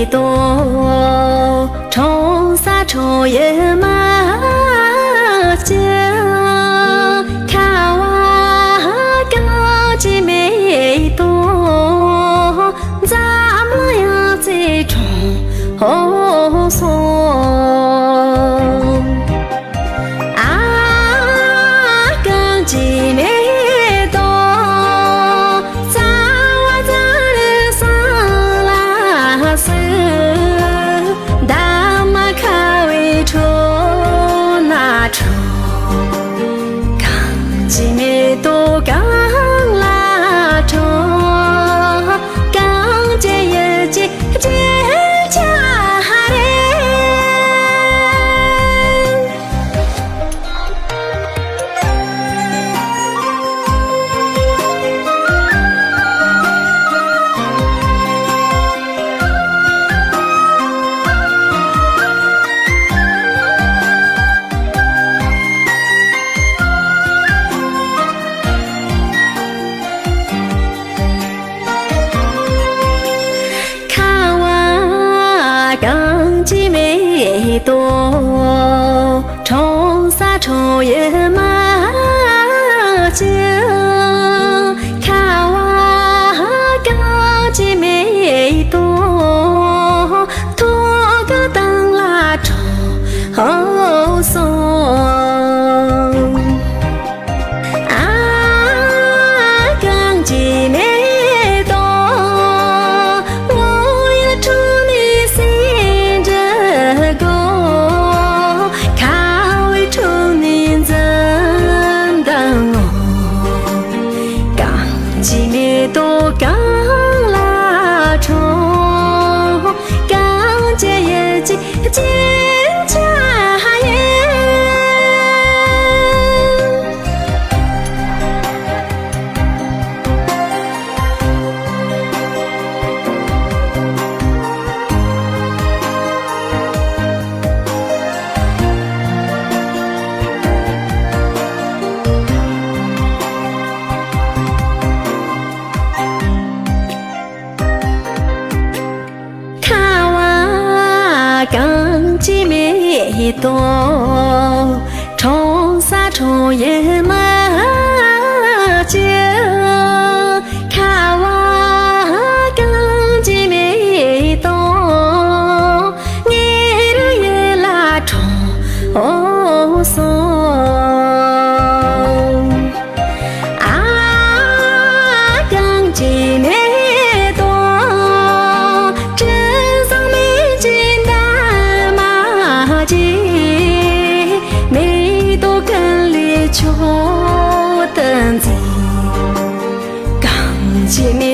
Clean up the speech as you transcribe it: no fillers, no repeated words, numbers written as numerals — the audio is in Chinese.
多，冲沙冲也马家，看我高级美多，咱们要再冲松。鸡美多，冲沙冲也马家，看我高鸡美多，拖个灯拉冲松。几米多刚拉冲，刚结也结家园。刚鸡美多，冲沙冲也马家，看我刚鸡美多，眼儿也拉冲松。刚鸡美。秋灯子，刚见面。